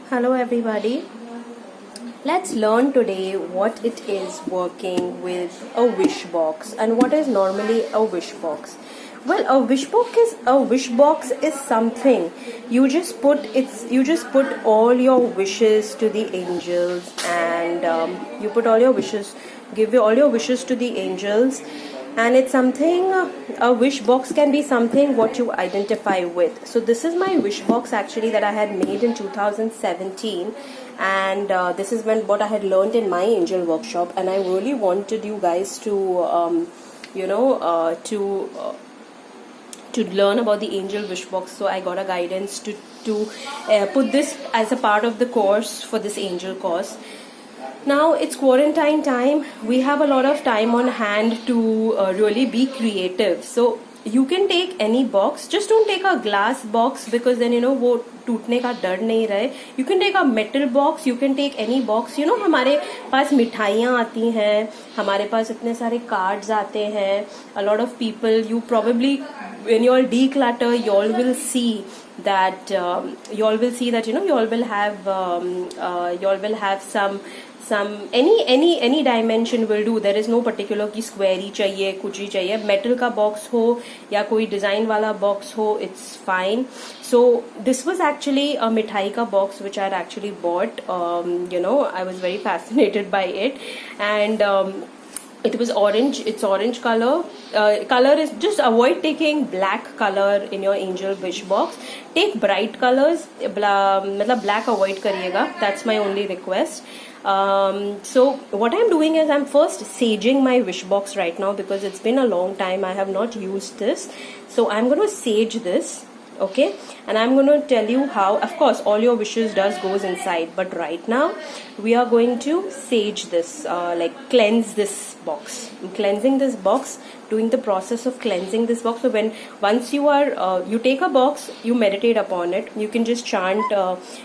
Hello everybody. Let's learn today what it is working with a wish box and what is normally a wish box. Well, a wish box is something you just put all your wishes to the angels, and you put all your wishes, all your wishes to the angels, and it's something, a wish box can be something what you identify with. So this is my wish box actually that I had made in 2017, and this is what I had learned in my angel workshop, and I really wanted you guys to to learn about the angel wish box. So I got a guidance to put this as a part of the course for this angel course. Now it's quarantine time. We have a lot of time on hand to really be creative. So you can take any box. Just don't take a glass box, because then वो टूटने का डर नहीं रहे. You can take a metal box. You can take any box. हमारे पास मिठाइयाँ आती हैं, हमारे पास इतने सारे cards आते हैं. A lot of people, you probably, when you all declutter, you all will see that you all will have some any dimension will do. There is no particular कि square ही चाहिए, कुछ ही चाहिए. Metal का box हो या कोई design वाला box हो, it's fine. So this was actually a mithai ka box which I had actually bought. I was very fascinated by it, and it was orange. It's orange color. Color is, just avoid taking black color in your angel wish box. Take bright colors. मतलब black avoid करिएगा. That's my only request. So what I'm doing is I'm first saging my wish box right now, because it's been a long time I have not used this. So I'm going to sage this, okay, and I'm going to tell you how. Of course all your wishes goes inside, but right now we are going to sage this, like cleanse this box. I'm cleansing this box, doing the process of cleansing this box. So once you are you take a box, you meditate upon it. You can just chant,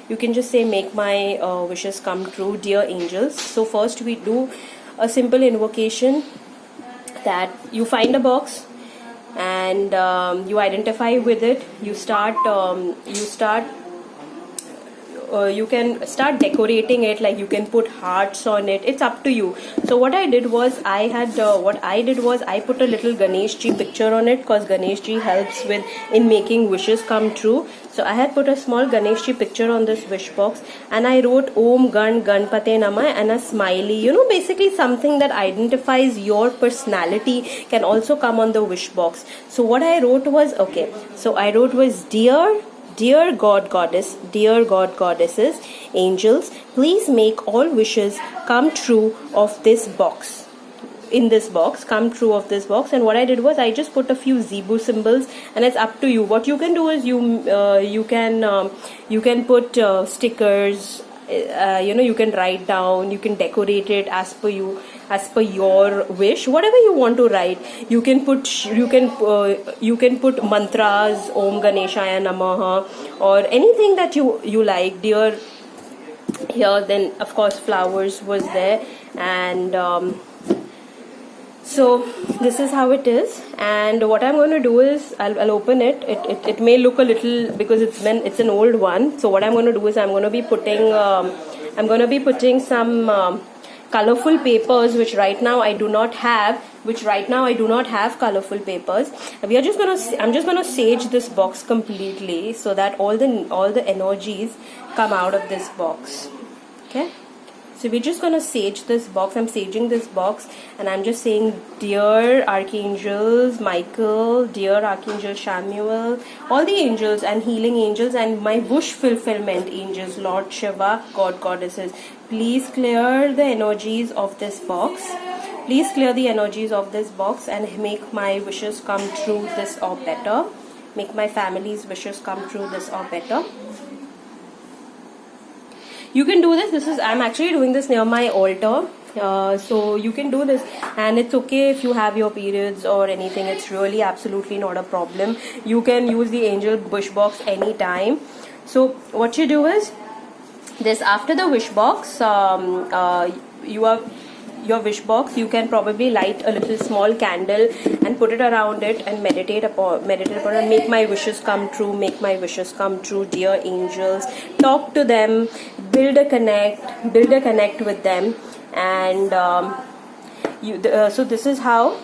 you can just say, make my wishes come true, dear angels. So first we do a simple invocation, that you find a box and you identify with it. You can start decorating it, like you can put hearts on it. It's up to you. So what I did was I put a little Ganesh ji picture on it, because Ganesh ji helps in making wishes come true. So I had put a small Ganesh ji picture on this wish box, and I wrote Om Ganpate Namah and a smiley. Basically something that identifies your personality can also come on the wish box. So what I wrote was, Dear God Goddess, dear God Goddesses, angels, please make all wishes come true of this box. In this box, come true of this box. And what I did was I just put a few Zebu symbols, and it's up to you. What you can do is you can put stickers. You can write down, you can decorate it as per your wish, whatever you want to write. You can put mantras, Om Ganeshaya Namaha, or anything that you like, dear. Here then of course flowers was there, and so this is how it is. And what I'm going to do is I'll open it. It may look a little, because it's an old one. So what I'm going to do is I'm going to be putting some colorful papers, which right now I do not have. Colorful papers. I'm just going to sage this box completely, so that all the energies come out of this box. Okay. So we're just going to sage this box. I'm saging this box, and I'm just saying, dear archangels Michael, dear archangel Samuel, all the angels and healing angels, and my wish fulfillment angels, Lord Shiva, God Goddesses, please clear the energies of this box. Please clear the energies of this box and make my wishes come true this or better. Make my family's wishes come true this or better. You can do this. I'm actually doing this near my altar. So you can do this, and it's okay if you have your periods or anything. It's really absolutely not a problem. You can use the angel wish box anytime. So what you do is this: after the wish box, your wish box, you can probably light a little small candle and put it around it and meditate upon it. Make my wishes come true, make my wishes come true, dear angels. Talk to them. build a connect with them. And so this is how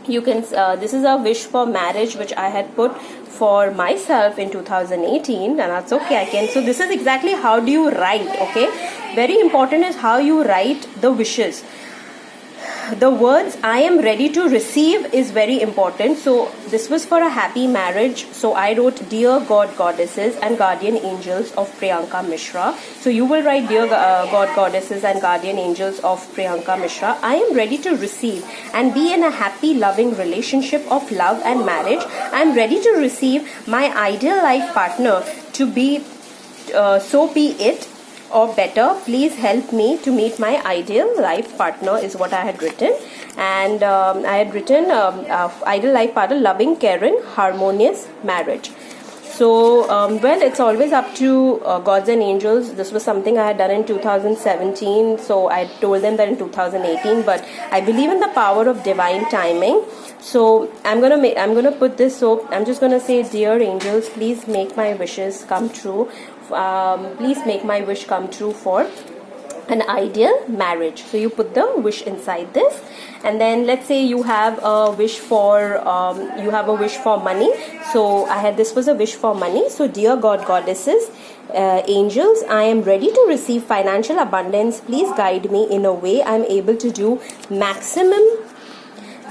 you can this is a wish for marriage which I had put for myself in 2018, and that's okay. I can, so this is exactly how do you write. Okay, very important is how you write the wishes. The words I am ready to receive is very important. So this was for a happy marriage. So I wrote, dear God goddesses and guardian angels of Priyanka Mishra. So you will write, dear God goddesses and guardian angels of Priyanka Mishra, I am ready to receive and be in a happy loving relationship of love and marriage. I am ready to receive my ideal life partner to be so be it or better. Please help me to meet my ideal life partner is what I had written. And I had written ideal life partner, loving, caring, harmonious marriage. So well, it's always up to gods and angels. This was something I had done in 2017, so I told them that in 2018, but I believe in the power of divine timing. So I'm gonna put this. So I'm just gonna say, dear angels, please make my wishes come true. Please make my wish come true for an ideal marriage. So you put the wish inside this, and then let's say you have a wish for money. So this was a wish for money. So dear God goddesses, angels, I am ready to receive financial abundance. Please guide me in a way I'm able to do maximum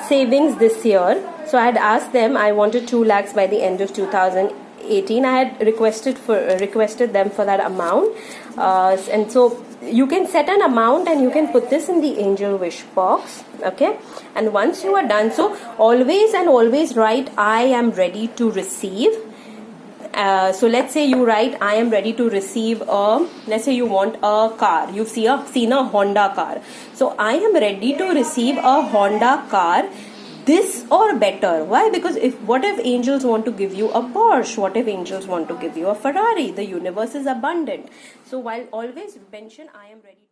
savings this year. So I had asked them, I wanted 2 lakhs by the end of 2018. I had requested them for that amount, and so you can set an amount and you can put this in the angel wish box. Okay, and once you are done, so always write, I am ready to receive. So let's say you write, I am ready to receive let's say you want a car. You've seen a Honda car. So I am ready to receive a Honda car, this or better. Why? Because what if angels want to give you a Porsche? What if angels want to give you a Ferrari? The universe is abundant. So while always mention, I am ready to